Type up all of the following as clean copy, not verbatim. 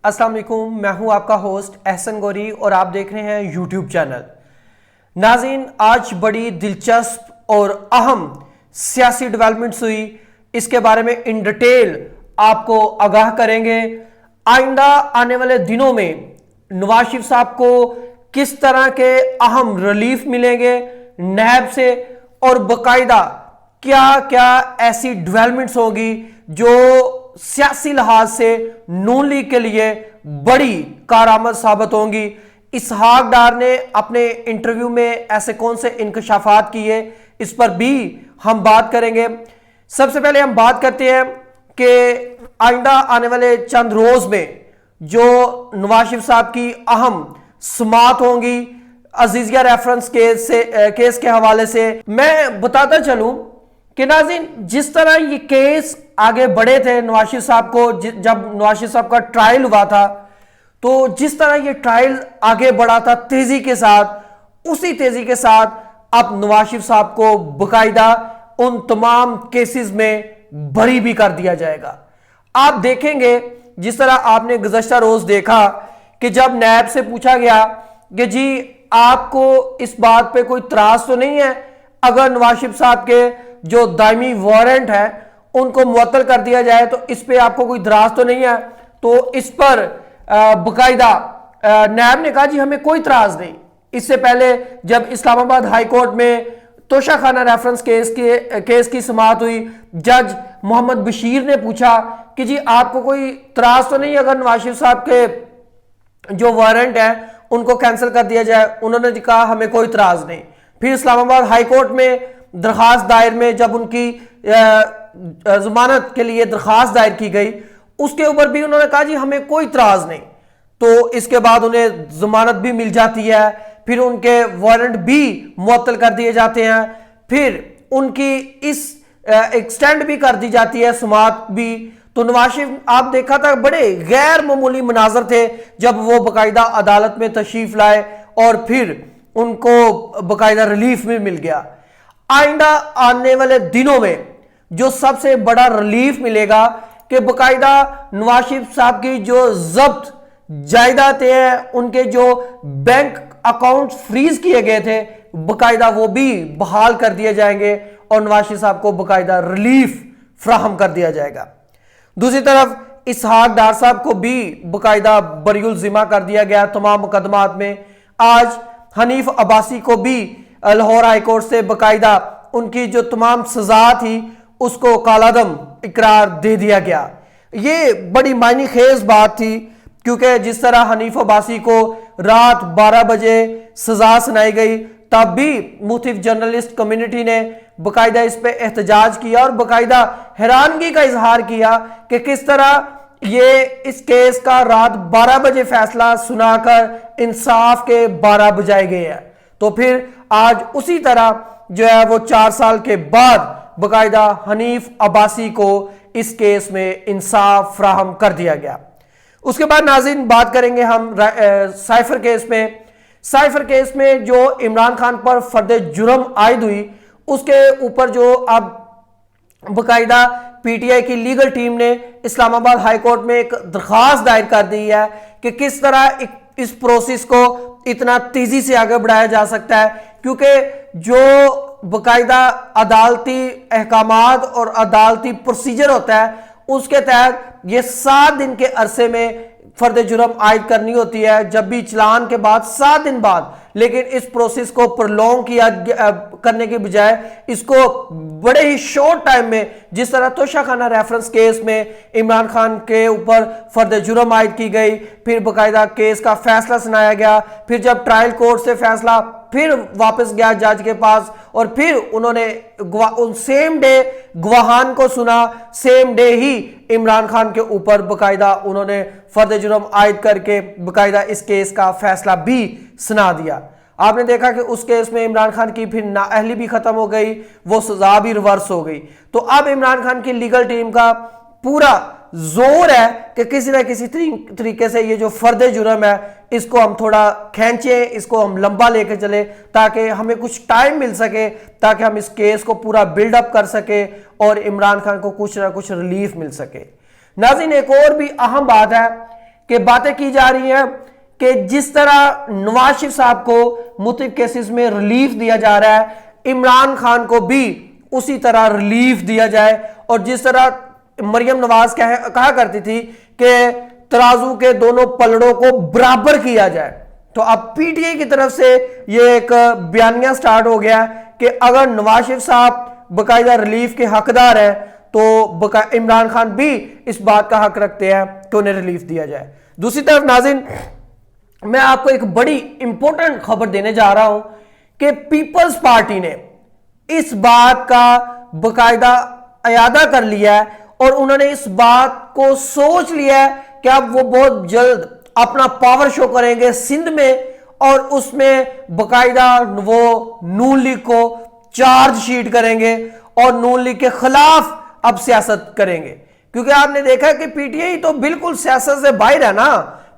السلام علیکم، میں ہوں آپ کا ہوسٹ احسن گوری اور آپ دیکھ رہے ہیں یوٹیوب چینل۔ ناظرین، آج بڑی دلچسپ اور اہم سیاسی ڈیولپمنٹس ہوئی، اس کے بارے میں ان ڈیٹیل آپ کو آگاہ کریں گے۔ آئندہ آنے والے دنوں میں نواز شریف صاحب کو کس طرح کے اہم ریلیف ملیں گے نیب سے، اور باقاعدہ کیا کیا ایسی ڈیولپمنٹس ہوگی جو سیاسی لحاظ سے نون لیگ کے لیے بڑی کارآمد ثابت ہوں گی۔ اسحاق ڈار نے اپنے انٹرویو میں ایسے کون سے انکشافات کیے، اس پر بھی ہم بات کریں گے۔ سب سے پہلے ہم بات کرتے ہیں کہ آئندہ آنے والے چند روز میں جو نواز شریف صاحب کی اہم سماعت ہوں گی عزیزیہ ریفرنس کیس کے حوالے سے، میں بتاتا چلوں کہ ناظرین جس طرح یہ کیس آگے بڑھے تھے نواز شریف صاحب کو، جب نواز شریف صاحب کا ٹرائل ہوا تھا تو جس طرح یہ ٹرائل آگے بڑھا تھا تیزی کے ساتھ، اسی تیزی کے ساتھ اب نواز شریف صاحب کو باقاعدہ ان تمام کیسز میں بری بھی کر دیا جائے گا۔ آپ دیکھیں گے جس طرح آپ نے گزشتہ روز دیکھا کہ جب نیب سے پوچھا گیا کہ جی آپ کو اس بات پہ کوئی اعتراض تو نہیں ہے اگر نواز شریف صاحب کے جو دائمی وارنٹ ہے ان کو معطل کر دیا جائے، تو اس پہ آپ کو کوئی اعتراض تو نہیں ہے؟ تو اس پر باقاعدہ نیب نے کہا جی ہمیں کوئی اعتراض نہیں۔ اس سے پہلے جب اسلام آباد ہائی کورٹ میں توشہ خانہ ریفرنس کیس کی سماعت ہوئی، جج محمد بشیر نے پوچھا کہ جی آپ کو کوئی اعتراض تو نہیں اگر نواز شریف صاحب کے جو وارنٹ ہیں ان کو کینسل کر دیا جائے؟ انہوں نے کہا ہمیں کوئی اعتراض نہیں۔ پھر اسلام آباد ہائی کورٹ میں درخواست دائر میں جب ان کی ضمانت کے لیے درخواست دائر کی گئی، اس کے اوپر بھی انہوں نے کہا جی ہمیں کوئی اعتراض نہیں۔ تو اس کے بعد انہیں ضمانت بھی مل جاتی ہے، پھر ان کے وارنٹ بھی معطل کر دیے جاتے ہیں، پھر ان کی اس ایکسٹینڈ بھی کر دی جاتی ہے سماعت بھی۔ تو نواز شریف آپ دیکھا تھا بڑے غیر معمولی مناظر تھے جب وہ باقاعدہ عدالت میں تشریف لائے اور پھر ان کو باقاعدہ ریلیف بھی مل گیا۔ آئندہ آنے والے دنوں میں جو سب سے بڑا ریلیف ملے گا کہ باقاعدہ نواز شریف صاحب کی جو ضبط جائیدادیں ہیں، ان کے جو بینک اکاؤنٹ فریز کیے گئے تھے، باقاعدہ وہ بھی بحال کر دیے جائیں گے اور نواز شریف صاحب کو باقاعدہ ریلیف فراہم کر دیا جائے گا۔ دوسری طرف اسحاق ڈار صاحب کو بھی باقاعدہ بری الذمہ کر دیا گیا تمام مقدمات میں۔ آج حنیف عباسی کو بھی لاہور ہائی کورٹ سے باقاعدہ ان کی جو تمام سزا تھی اس کو کالعدم اقرار دے دیا گیا۔ یہ بڑی معنی خیز بات تھی کیونکہ جس طرح حنیف عباسی کو رات 12 بجے سزا سنائی گئی، تب بھی مختلف جرنلسٹ کمیونٹی نے باقاعدہ اس پہ احتجاج کیا اور باقاعدہ حیرانگی کا اظہار کیا کہ کس طرح یہ اس کیس کا رات 12 بجے فیصلہ سنا کر انصاف کے 12 بجائے گئے ہیں۔ تو پھر آج اسی طرح جو ہے وہ 4 سال کے بعد باقاعدہ حنیف عباسی کو اس کیس میں انصاف فراہم کر دیا گیا۔ اس کے بعد ناظرین بات کریں گے ہم سائفر کیس میں۔ سائفر کیس میں جو عمران خان پر فرد جرم عائد ہوئی، اس کے اوپر جو اب باقاعدہ پی ٹی آئی کی لیگل ٹیم نے اسلام آباد ہائی کورٹ میں ایک درخواست دائر کر دی ہے کہ کس طرح اس پروسیس کو اتنا تیزی سے آگے بڑھایا جا سکتا ہے، کیونکہ جو باقاعدہ عدالتی احکامات اور عدالتی پروسیجر ہوتا ہے اس کے تحت یہ 7 دن کے عرصے میں فرد جرم عائد کرنی ہوتی ہے، جب بھی چلان کے بعد 7 دن بعد۔ لیکن اس پروسیس کو پرلونگ کرنے کے بجائے اس کو بڑے ہی شارٹ ٹائم میں، جس طرح توشہ خانہ ریفرنس کیس میں عمران خان کے اوپر فرد جرم عائد کی گئی، پھر باقاعدہ کیس کا فیصلہ سنایا گیا، پھر جب ٹرائل کورٹ سے فیصلہ پھر واپس گیا جج کے پاس، اور پھر انہوں نے سیم ڈے گواہان کو سنا، سیم ڈے ہی عمران خان کے اوپر باقاعدہ انہوں نے فرد جرم عائد کر کے باقاعدہ اس کیس کا فیصلہ بھی سنا دیا۔ آپ نے دیکھا کہ اس کیس میں عمران خان کی پھر نااہلی بھی ختم ہو گئی، وہ سزا بھی ریورس ہو گئی۔ تو اب عمران خان کی لیگل ٹیم کا پورا زور ہے کہ کسی نہ کسی طریقے سے یہ جو فرد جرم ہے اس کو ہم تھوڑا کھینچیں، اس کو ہم لمبا لے کے چلے تاکہ ہمیں کچھ ٹائم مل سکے، تاکہ ہم اس کیس کو پورا بلڈ اپ کر سکے اور عمران خان کو کچھ نہ کچھ ریلیف مل سکے۔ ناظرین ایک اور بھی اہم بات ہے کہ باتیں کی جا رہی ہیں کہ جس طرح نواز شریف صاحب کو مختلف کیسز میں ریلیف دیا جا رہا ہے، عمران خان کو بھی اسی طرح ریلیف دیا جائے، اور جس طرح مریم نواز کہا کرتی تھی کہ ترازو کے دونوں پلڑوں کو برابر کیا جائے، تو اب پی ٹی آئی کی طرف سے یہ ایک بیانیہ سٹارٹ ہو گیا کہ اگر نواز شریف صاحب باقاعدہ ریلیف کے حقدار ہیں تو عمران خان بھی اس بات کا حق رکھتے ہیں کہ انہیں ریلیف دیا جائے۔ دوسری طرف ناظرین، میں آپ کو ایک بڑی امپورٹنٹ خبر دینے جا رہا ہوں کہ پیپلز پارٹی نے اس بات کا باقاعدہ اعادہ کر لیا ہے، اور انہوں نے اس بات کو سوچ لیا ہے کہ اب وہ بہت جلد اپنا پاور شو کریں گے سندھ میں، اور اس میں باقاعدہ وہ نون لیگ کو چارج شیٹ کریں گے اور نون لیگ کے خلاف اب سیاست کریں گے، کیونکہ آپ نے دیکھا کہ پی ٹی آئی تو بالکل سیاست سے باہر ہے نا۔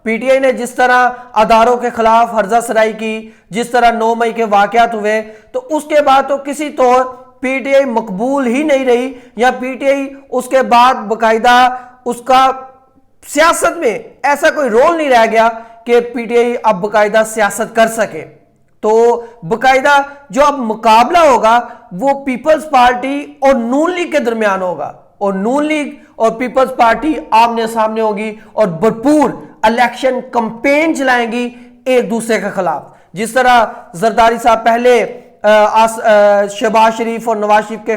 پی ٹی آئی نے جس طرح اداروں کے خلاف ہرزہ سرائی کی، جس طرح 9 مئی کے واقعات ہوئے، تو اس کے بعد تو کسی طور پی ٹی آئی مقبول ہی نہیں رہی، یا پی ٹی آئی اس کے بعد باقاعدہ اس کا سیاست میں ایسا کوئی رول نہیں رہ گیا کہ پی ٹی آئی اب باقاعدہ سیاست کر سکے۔ تو باقاعدہ جو اب مقابلہ ہوگا وہ پیپلز پارٹی اور نون لیگ کے درمیان ہوگا، اور نون لیگ اور پیپلز پارٹی آمنے سامنے ہوگی اور بھرپور الیکشن کمپین چلائیں گی ایک دوسرے کے خلاف۔ جس طرح زرداری صاحب پہلے شہباز شریف اور نواز شریف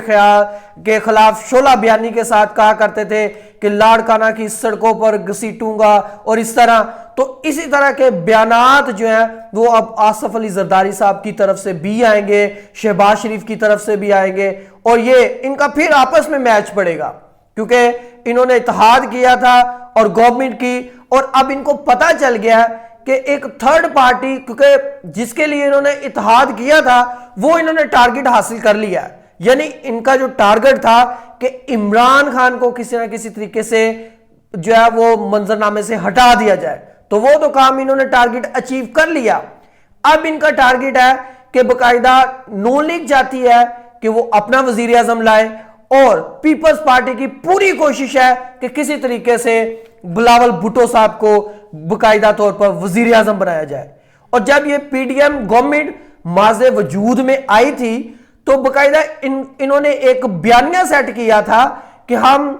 کے خلاف شعلہ بیانی کے ساتھ کہا کرتے تھے کہ لاڑکانہ کی سڑکوں پر گھسیٹوں گا، اور اس طرح تو اسی طرح کے بیانات جو ہیں وہ اب آصف علی زرداری صاحب کی طرف سے بھی آئیں گے، شہباز شریف کی طرف سے بھی آئیں گے، اور یہ ان کا پھر آپس میں میچ پڑے گا، کیونکہ انہوں نے اتحاد کیا تھا اور گورنمنٹ کی، اور اب ان کو پتہ چل گیا کہ ایک تھرڈ پارٹی، کیونکہ جس کے لیے انہوں نے اتحاد کیا تھا وہ انہوں نے ٹارگٹ حاصل کر لیا، یعنی ان کا جو ٹارگٹ تھا کہ عمران خان کو کسی نہ کسی طریقے سے جو ہے وہ منظرنامے سے ہٹا دیا جائے، تو وہ تو کام انہوں نے ٹارگٹ اچیو کر لیا۔ اب ان کا ٹارگٹ ہے کہ باقاعدہ نون لیگ چاہتی ہے کہ وہ اپنا وزیر اعظم لائے، اور پیپلز پارٹی کی پوری کوشش ہے کہ کسی طریقے سے بلاول بھٹو صاحب کو باقاعدہ طور پر وزیر اعظم بنایا جائے۔ اور جب یہ پی ڈی ایم گورنمنٹ ماض وجود میں آئی تھی تو باقاعدہ انہوں نے ایک بیانیہ سیٹ کیا تھا کہ ہم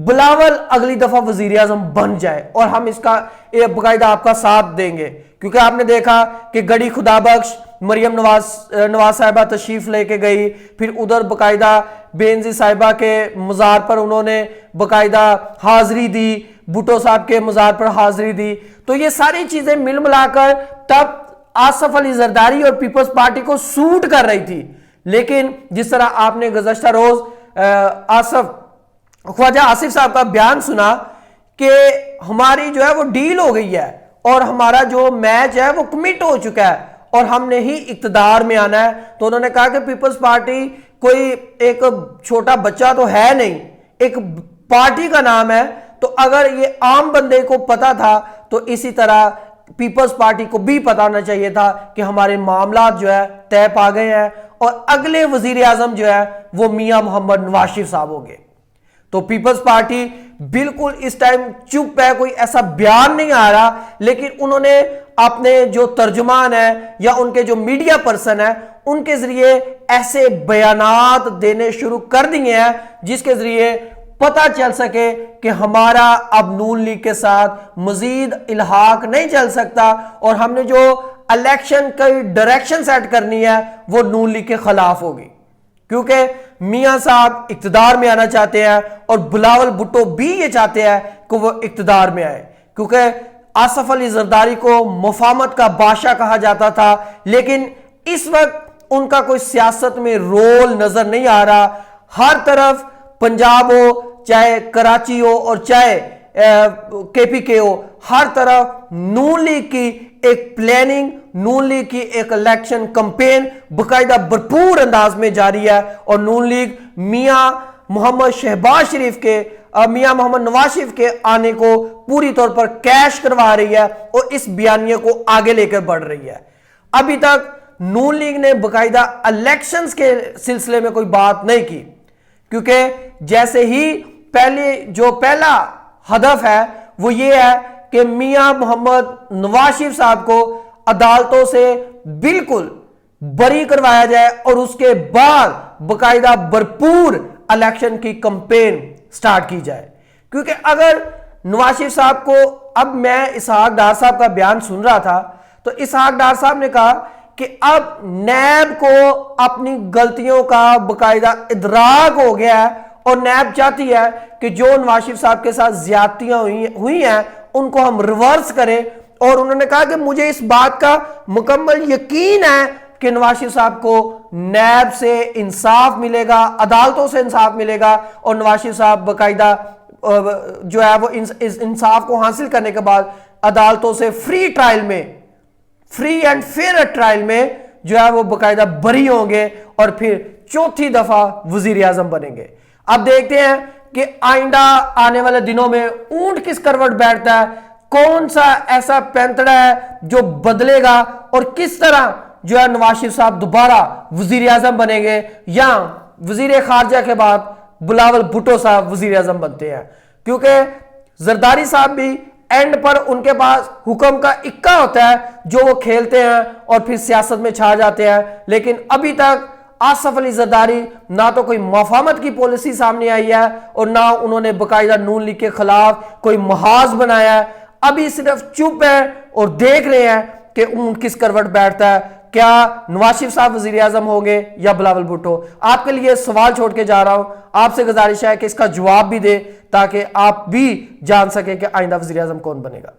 بلاول اگلی دفعہ وزیر اعظم بن جائے اور ہم اس کا باقاعدہ آپ کا ساتھ دیں گے، کیونکہ آپ نے دیکھا کہ گڑی خدا بخش مریم نواز صاحبہ تشریف لے کے گئی، پھر ادھر باقاعدہ بینظیر صاحبہ کے مزار پر انہوں نے باقاعدہ حاضری دی، بھٹو صاحب کے مزار پر حاضری دی، تو یہ ساری چیزیں مل ملا کر تب آصف علی زرداری اور پیپلز پارٹی کو سوٹ کر رہی تھی۔ لیکن جس طرح آپ نے گزشتہ روز خواجہ آصف صاحب کا بیان سنا کہ ہماری جو ہے وہ ڈیل ہو گئی ہے اور ہمارا جو میچ ہے وہ کمٹ ہو چکا ہے اور ہم نے ہی اقتدار میں آنا ہے، تو انہوں نے کہا کہ پیپلز پارٹی کوئی ایک چھوٹا بچہ تو ہے نہیں، ایک پارٹی کا نام ہے، تو اگر یہ عام بندے کو پتا تھا تو اسی طرح پیپلز پارٹی کو بھی پتا ہونا چاہیے تھا کہ ہمارے معاملات جو ہے طے پا گئے ہیں اور اگلے وزیر اعظم جو ہے وہ میاں محمد نواز شریف صاحب ہو گئے۔ تو پیپلز پارٹی بالکل اس ٹائم چپ ہے، کوئی ایسا بیان نہیں آ رہا، لیکن انہوں نے اپنے جو ترجمان ہیں یا ان کے جو میڈیا پرسن ہیں ان کے ذریعے ایسے بیانات دینے شروع کر دیے ہیں جس کے ذریعے پتہ چل سکے کہ ہمارا اب نون لیگ کے ساتھ مزید الحاق نہیں چل سکتا، اور ہم نے جو الیکشن کی ڈائریکشن سیٹ کرنی ہے وہ نون لیگ کے خلاف ہوگی، کیونکہ میاں صاحب اقتدار میں آنا چاہتے ہیں اور بلاول بھٹو بھی یہ چاہتے ہیں کہ وہ اقتدار میں آئے، کیونکہ آصف علی زرداری کو مفاہمت کا بادشاہ کہا جاتا تھا، لیکن اس وقت ان کا کوئی سیاست میں رول نظر نہیں آ رہا۔ ہر طرف پنجاب ہو، چاہے کراچی ہو اور چاہے کے پی کے ہو، ہر طرف نون لیگ کی ایک پلاننگ، نون لیگ کی ایک الیکشن کمپین باقاعدہ بھرپور انداز میں جاری ہے، اور نون لیگ میاں محمد شہباز شریف کے میاں محمد نواز شریف کے آنے کو پوری طور پر کیش کروا رہی ہے اور اس بیانیے کو آگے لے کر بڑھ رہی ہے۔ ابھی تک نون لیگ نے باقاعدہ الیکشنز کے سلسلے میں کوئی بات نہیں کی، کیونکہ جیسے ہی پہلا ہدف ہے وہ یہ ہے کہ میاں محمد نواز شریف صاحب کو عدالتوں سے بالکل بری کروایا جائے اور اس کے بعد باقاعدہ بھرپور الیکشن کی کمپین سٹارٹ کی جائے. کیونکہ اگر نواز شریف صاحب کو, اب میں اسحاق ڈار صاحب کا بیان سن رہا تھا تو اسحاق ڈار صاحب نے کہا کہ اب نیب کو اپنی غلطیوں کا باقاعدہ ادراک ہو گیا ہے اور نیب چاہتی ہے کہ جو نواز شریف صاحب کے ساتھ زیادتیاں ہوئی ہیں ان کو ہم ریورس کریں. اور انہوں نے کہا کہ مجھے اس بات کا مکمل یقین ہے کہ نواز شریف صاحب کو نیب سے انصاف ملے گا, عدالتوں سے انصاف ملے گا, اور نواز شریف صاحب باقاعدہ جو ہے وہ انصاف کو حاصل کرنے کے بعد عدالتوں سے فری اینڈ فیئر ٹرائل میں جو ہے وہ باقاعدہ بری ہوں گے اور پھر چوتھی دفعہ وزیر اعظم بنیں گے. اب دیکھتے ہیں کہ آئندہ آنے والے دنوں میں اونٹ کس کروٹ بیٹھتا ہے, کون سا ایسا پینتڑا ہے جو بدلے گا, اور کس طرح جو ہے نواز شریف صاحب دوبارہ وزیر اعظم بنیں گے, یا وزیر خارجہ کے بعد بلاول بھٹو صاحب وزیر اعظم بنتے ہیں. کیونکہ زرداری صاحب بھی اینڈ پر ان کے پاس حکم کا اکا ہوتا ہے جو وہ کھیلتے ہیں اور پھر سیاست میں چھا جاتے ہیں. لیکن ابھی تک آصف علی زرداری نہ تو کوئی مفاہمت کی پالیسی سامنے آئی ہے اور نہ انہوں نے باقاعدہ نون لیگ کے خلاف کوئی محاذ بنایا ہے. ابھی صرف چپ ہے اور دیکھ رہے ہیں کہ اونٹ کس کروٹ بیٹھتا ہے, کیا نواز شریف صاحب وزیر اعظم ہوں گے یا بلاول بھٹو. آپ کے لیے سوال چھوڑ کے جا رہا ہوں, آپ سے گزارش ہے کہ اس کا جواب بھی دے تاکہ آپ بھی جان سکیں کہ آئندہ وزیر اعظم کون بنے گا.